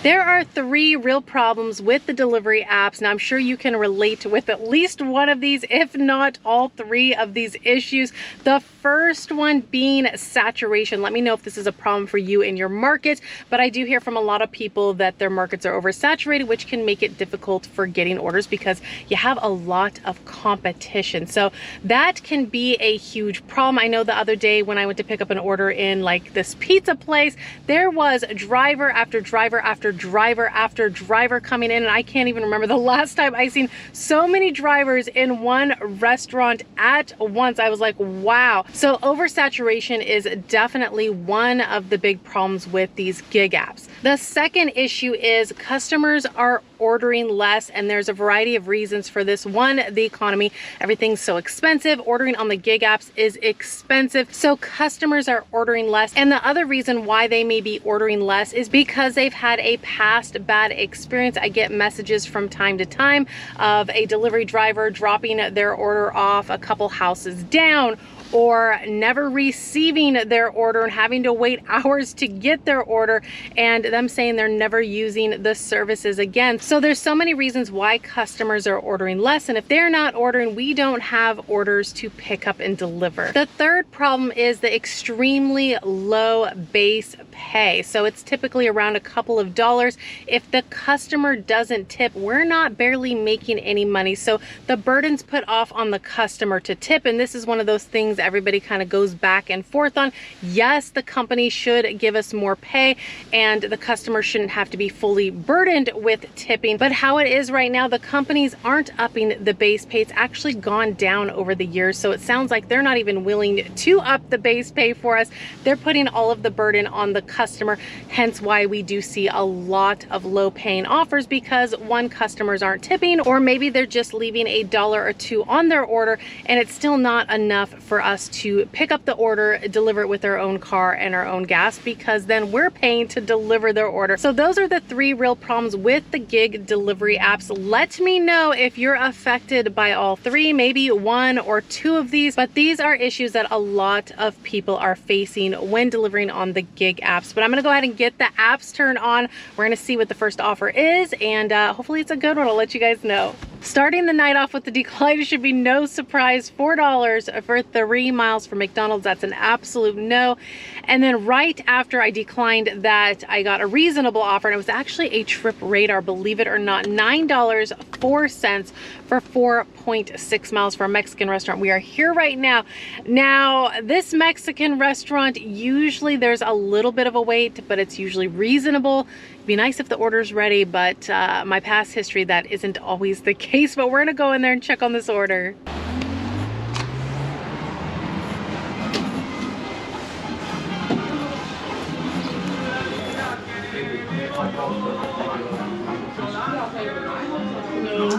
There are three real problems with the delivery apps. Now, I'm sure you can relate with at least one of these, if not all three of these issues. The first one being saturation. Let me know if this is a problem for you in your market, but I do hear from a lot of people that their markets are oversaturated, which can make it difficult for getting orders because you have a lot of competition. So that can be a huge problem. I know the other day when I went to pick up an order in like this pizza place, there was driver after driver after driver after driver coming in, and I can't even remember the last time I seen so many drivers in one restaurant at once. I was like, wow. So oversaturation is definitely one of the big problems with these gig apps. The second issue is customers are ordering less, and there's a variety of reasons for this. One, the economy. Everything's so expensive. Ordering on the gig apps is expensive, so customers are ordering less. And the other reason why they may be ordering less is because they've had a past bad experience. I get messages from time to time of a delivery driver dropping their order off a couple houses down, or never receiving their order and having to wait hours to get their order, and them saying they're never using the services again. So there's so many reasons why customers are ordering less, and if they're not ordering, we don't have orders to pick up and deliver. The third problem is the extremely low base pay. So it's typically around a couple of dollars. If the customer doesn't tip, we're not barely making any money. So the burden's put off on the customer to tip, and this is one of those things everybody kind of goes back and forth on. Yes, the company should give us more pay, and the customer shouldn't have to be fully burdened with tipping. But how it is right now, the companies aren't upping the base pay. It's actually gone down over the years. So it sounds like they're not even willing to up the base pay for us. They're putting all of the burden on the customer. Hence why we do see a lot of low paying offers, because one, customers aren't tipping, or maybe they're just leaving a dollar or two on their order, and it's still not enough for us to pick up the order, deliver it with our own car and our own gas, because then we're paying to deliver their order. So those are the three real problems with the gig delivery apps. Let me know if you're affected by all three, maybe one or two of these, but these are issues that a lot of people are facing when delivering on the gig apps. But I'm gonna go ahead and get the apps turned on. We're gonna see what the first offer is, and hopefully it's a good one. I'll let you guys know. Starting the night off with the decline should be no surprise. $4 for 3 miles from McDonald's. That's an absolute no. And then right after I declined that, I got a reasonable offer, and it was actually a trip radar, believe it or not. $9.04 for 4.6 miles for a Mexican restaurant. We are here right now. Now, this Mexican restaurant, usually there's a little bit of a wait, but it's usually reasonable. It'd be nice if the order's ready, but my past history, that isn't always the case. But we're gonna go in there and check on this order.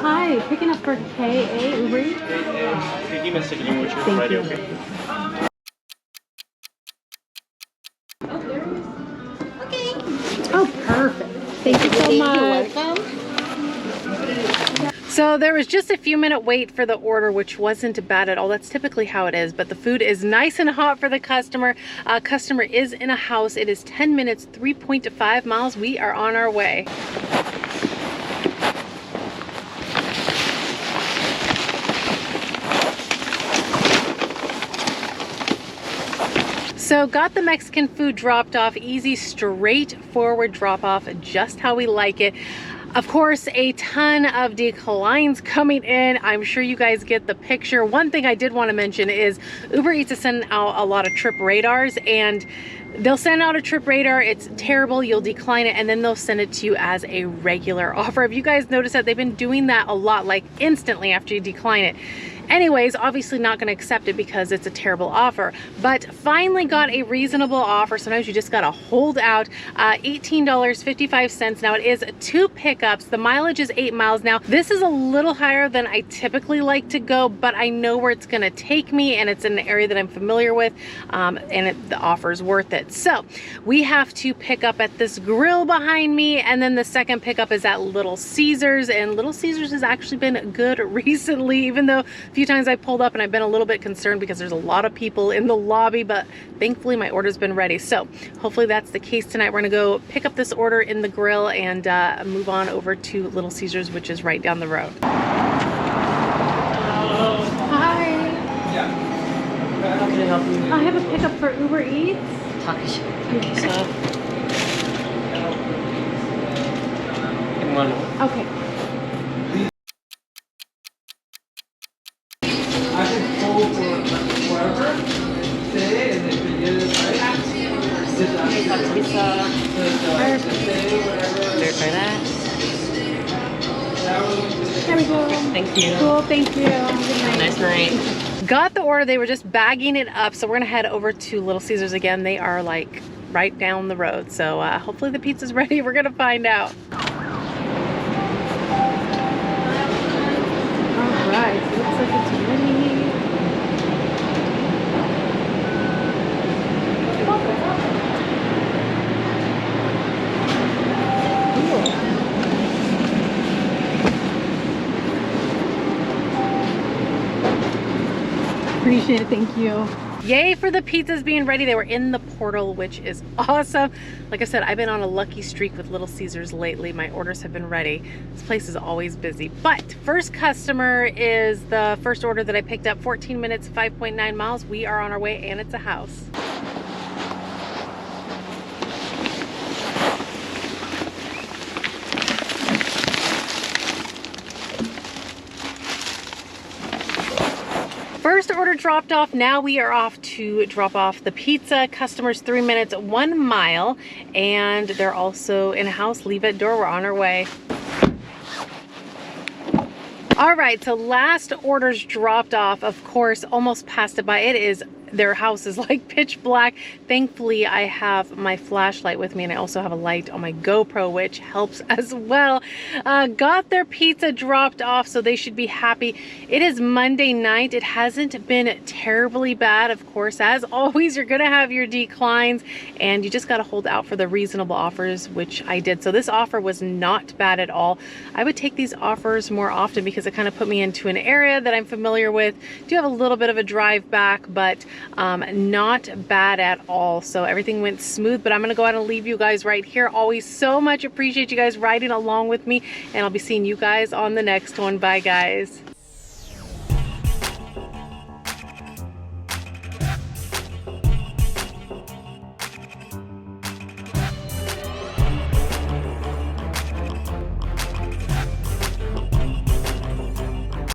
Hi, picking up for KA Ubereats. Give me a second, you put your ready, okay? Oh, perfect. Thank you so much. You're welcome. So there was just a few minute wait for the order, which wasn't bad at all. That's typically how it is, but the food is nice and hot for the customer. Customer is in a house. It is 10 minutes, 3.5 miles. We are on our way. So got the Mexican food dropped off, easy, straightforward drop off, just how we like it. Of course, a ton of declines coming in. I'm sure you guys get the picture. One thing I did want to mention is Ubereats is sending out a lot of trip radars, and they'll send out a trip radar, it's terrible, you'll decline it, and then they'll send it to you as a regular offer. Have you guys noticed that they've been doing that a lot, like instantly after you decline it? Anyways, obviously not gonna accept it because it's a terrible offer, but finally got a reasonable offer. Sometimes you just gotta hold out. $18.55. Now it is 2 pickups. The mileage is 8 miles. Now this is a little higher than I typically like to go, but I know where it's gonna take me, and it's in an area that I'm familiar with, and the offer is worth it. So we have to pick up at this grill behind me, and then the second pickup is at Little Caesars, and Little Caesars has actually been good recently, even though a few few times I pulled up and I've been a little bit concerned because there's a lot of people in the lobby, but thankfully my order's been ready. So hopefully that's the case tonight. We're gonna go pick up this order in the grill and move on over to Little Caesars, which is right down the road. Hi. Yeah. How can I help you? I have a pickup for Uber Eats. Okay. I can hold for wherever, stay, and if you get it right, sit down. Verify that. There we go. Thank you. Cool, thank you. Good night. Nice night. Got the order. They were just bagging it up, so we're gonna head over to Little Caesars again. They are like right down the road, so hopefully the pizza's ready. We're gonna find out. All right, so looks like it's ready. Appreciate it, thank you. Yay for the pizzas being ready. They were in the portal, which is awesome. Like I said, I've been on a lucky streak with Little Caesars lately. My orders have been ready. This place is always busy. But first customer is the first order that I picked up, 14 minutes, 5.9 miles. We are on our way and it's a house. First order dropped off. Now we are off to drop off the pizza. Customers 3 minutes, 1 mile, and they're also in a house. Leave at door. We're on our way. All right, so last orders dropped off. Of course, almost passed it by. It is, their house is like pitch black. Thankfully, I have my flashlight with me and I also have a light on my GoPro, which helps as well. Got their pizza dropped off, so they should be happy. It is Monday night. It hasn't been terribly bad. Of course, as always, you're gonna have your declines and you just gotta hold out for the reasonable offers, which I did. So this offer was not bad at all. I would take these offers more often because it kind of put me into an area that I'm familiar with. Do have a little bit of a drive back, but not bad at all. So everything went smooth, but I'm gonna go ahead and leave you guys right here. Always so much appreciate you guys riding along with me, and I'll be seeing you guys on the next one. Bye guys.